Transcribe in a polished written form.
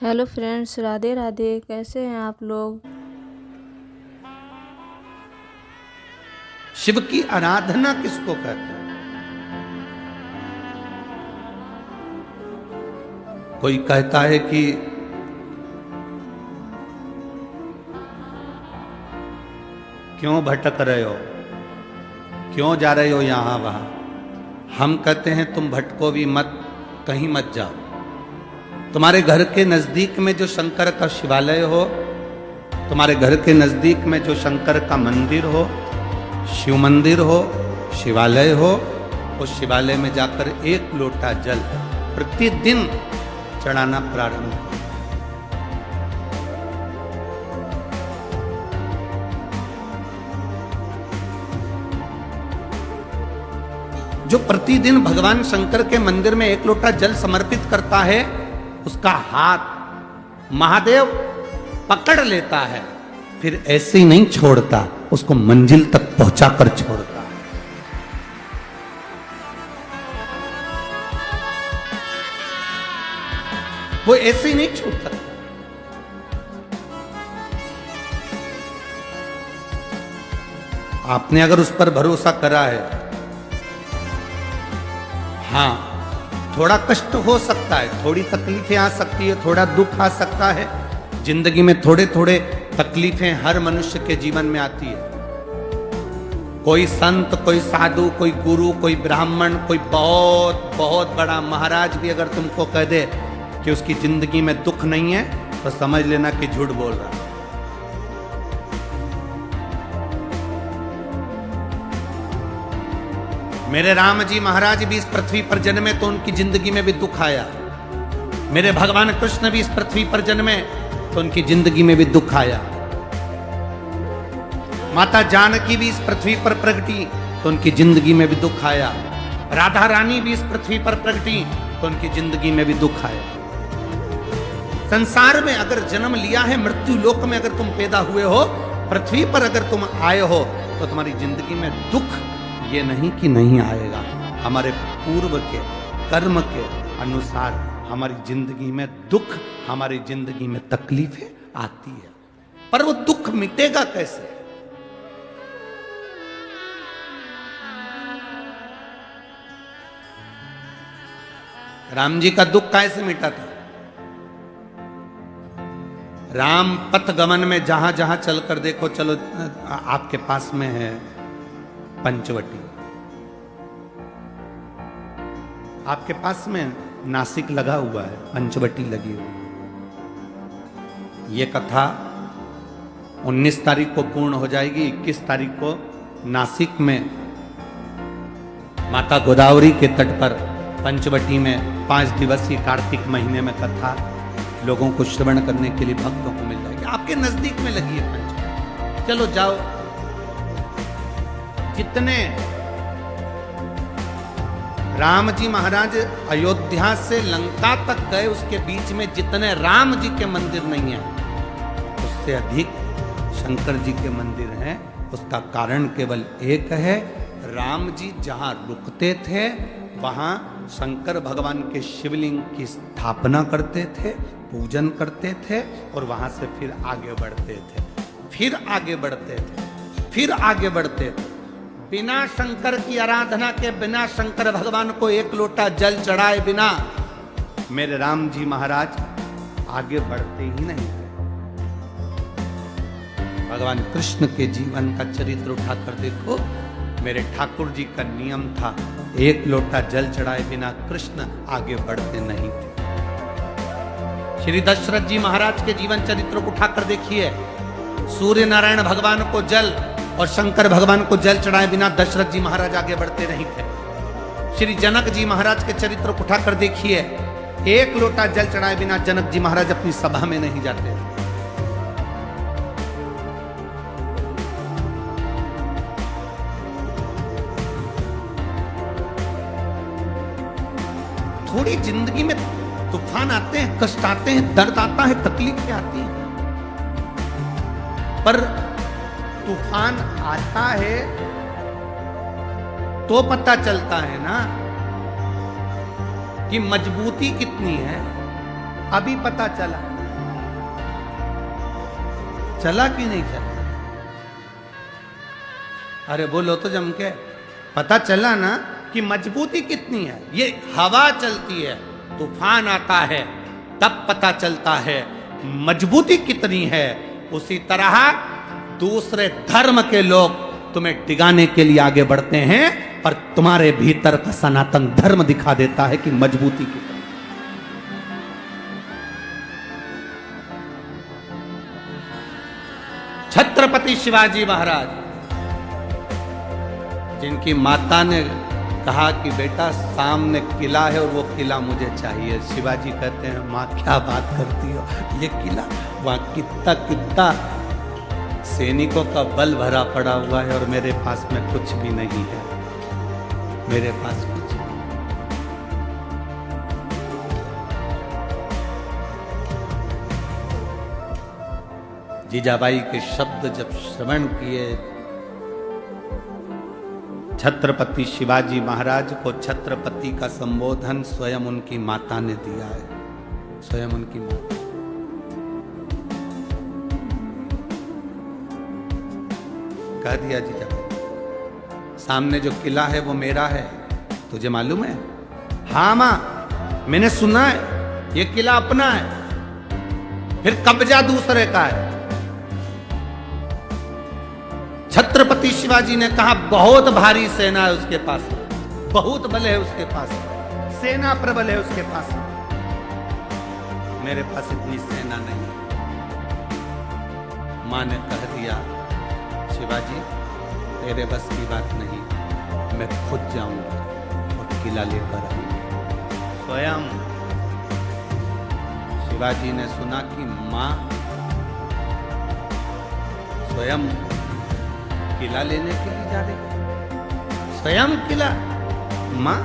Hello friends, Radhe Radhe. कैसे हैं आप लोग? शिव की आराधना किसको कहते हैं? कोई कहता है कि क्यों भटक रहे हो, क्यों जा रहे हो यहां वहां। हम कहते हैं तुम भटको भी मत, कहीं मत जाओ। तुम्हारे घर के नजदीक में जो शंकर का शिवालय हो, तुम्हारे घर के नजदीक में जो शंकर का मंदिर हो, शिव मंदिर हो, शिवालय हो, उस शिवालय में जाकर एक लोटा जल प्रतिदिन चढ़ाना प्रारंभ करो। जो प्रतिदिन भगवान शंकर के मंदिर में एक लोटा जल समर्पित करता है, उसका हाथ महादेव पकड़ लेता है, फिर ऐसे ही नहीं छोड़ता, उसको मंजिल तक पहुंचाकर छोड़ता है। वो ऐसे ही नहीं छूट सकता। आपने अगर उस पर भरोसा करा है, हाँ, थोड़ा कष्ट हो सकता है, थोड़ी तकलीफें आ सकती है, थोड़ा दुख आ सकता है। जिंदगी में थोड़े थोड़े तकलीफें हर मनुष्य के जीवन में आती है। कोई संत, कोई साधु, कोई गुरु, कोई ब्राह्मण, कोई बहुत बहुत बड़ा महाराज भी अगर तुमको कह दे कि उसकी जिंदगी में दुख नहीं है, तो समझ लेना कि झूठ बोल रहा है। मेरे राम जी महाराज भी इस पृथ्वी पर जन्मे तो उनकी जिंदगी में भी दुख आया। मेरे भगवान कृष्ण भी इस पृथ्वी पर जन्मे तो उनकी जिंदगी में भी दुख आया। माता जानकी भी इस पृथ्वी पर प्रगटी तो उनकी जिंदगी में भी दुख आया। राधा रानी भी इस पृथ्वी पर प्रगटी तो उनकी जिंदगी में भी दुख आया। संसार में अगर जन्म लिया है, मृत्यु लोक में अगर तुम पैदा हुए हो, पृथ्वी पर अगर तुम आए हो, तो तुम्हारी जिंदगी में दुख ये नहीं कि नहीं आएगा। हमारे पूर्व के कर्म के अनुसार हमारी जिंदगी में दुख, हमारी जिंदगी में तकलीफें आती है, पर वो दुख मिटेगा कैसे? राम जी का दुख कैसे मिटा था? राम पथ गमन में जहां जहां चलकर देखो, चलो आपके पास में है पंचवटी, आपके पास में नासिक लगा हुआ है, पंचवटी लगी हुई। ये कथा 19 तारीख को पूर्ण हो जाएगी। 21 तारीख को नासिक में माता गोदावरी के तट पर पंचवटी में 5 दिवसीय कार्तिक महीने में कथा लोगों को श्रवण करने के लिए भक्तों को मिल जाएगी। आपके नजदीक में लगी है पंचवटी, चलो जाओ। जितने राम जी महाराज अयोध्या से लंका तक गए, उसके बीच में जितने राम जी के मंदिर नहीं है, उससे अधिक शंकर जी के मंदिर हैं। उसका कारण केवल एक है, राम जी जहां रुकते थे वहां शंकर भगवान के शिवलिंग की स्थापना करते थे, पूजन करते थे, और वहां से फिर आगे बढ़ते थे, फिर आगे बढ़ते थे, फिर आगे बढ़ते थे। बिना शंकर की आराधना के, बिना शंकर भगवान को एक लोटा जल चढ़ाए बिना मेरे राम जी महाराज आगे बढ़ते ही नहीं थे। भगवान कृष्ण के जीवन का चरित्र उठाकर देखो। मेरे ठाकुर जी का नियम था, एक लोटा जल चढ़ाए बिना कृष्ण आगे बढ़ते नहीं थे। श्री दशरथ जी महाराज के जीवन चरित्र को उठाकर देखिए। सूर्य नारायण भगवान को जल और शंकर भगवान को जल चढ़ाए बिना दशरथ जी महाराज आगे बढ़ते नहीं थे। श्री जनक जी महाराज के चरित्र को उठाकर देखिए। एक लोटा जल चढ़ाए बिना जनक जी महाराज अपनी सभा में नहीं जाते। थोड़ी जिंदगी में तूफान आते हैं, कष्ट आते हैं, दर्द आता है, तकलीफें आती हैं, पर तूफान आता है तो पता चलता है ना कि मजबूती कितनी है। अभी पता चला, चला कि नहीं चला? अरे बोलो तो जम के, पता चला ना कि मजबूती कितनी है। ये हवा चलती है, तूफान आता है, तब पता चलता है मजबूती कितनी है। उसी तरह दूसरे धर्म के लोग तुम्हें डिगाने के लिए आगे बढ़ते हैं, पर तुम्हारे भीतर का सनातन धर्म दिखा देता है कि मजबूती कितनी। छत्रपति शिवाजी महाराज, जिनकी माता ने कहा कि बेटा सामने किला है और वो किला मुझे चाहिए, शिवाजी कहते हैं माँ क्या बात करती हो, ये किला वहां कितना सैनिकों का बल भरा पड़ा हुआ है और मेरे पास में कुछ भी नहीं है, मेरे पास कुछ नहीं। जीजाबाई के शब्द जब श्रवण किए, छत्रपति शिवाजी महाराज को छत्रपति का संबोधन स्वयं उनकी माता ने दिया है, स्वयं उनकी माता। कह दिया जीजाबाई, सामने जो किला है वो मेरा है, तुझे मालूम है? हाँ मां, मैंने सुना है ये किला अपना है, फिर कब्जा दूसरे का है। छत्रपति शिवाजी ने कहा बहुत भारी सेना है उसके पास, बहुत बल है उसके पास, सेना प्रबल है उसके पास, मेरे पास इतनी सेना नहीं है। मां ने कह दिया शिवाजी तेरे बस की बात नहीं, मैं खुद जाऊंगा और किला लेकर आऊंगा। स्वयं शिवाजी ने सुना कि मां स्वयं किला लेने के लिए जा रही, स्वयं किला, मां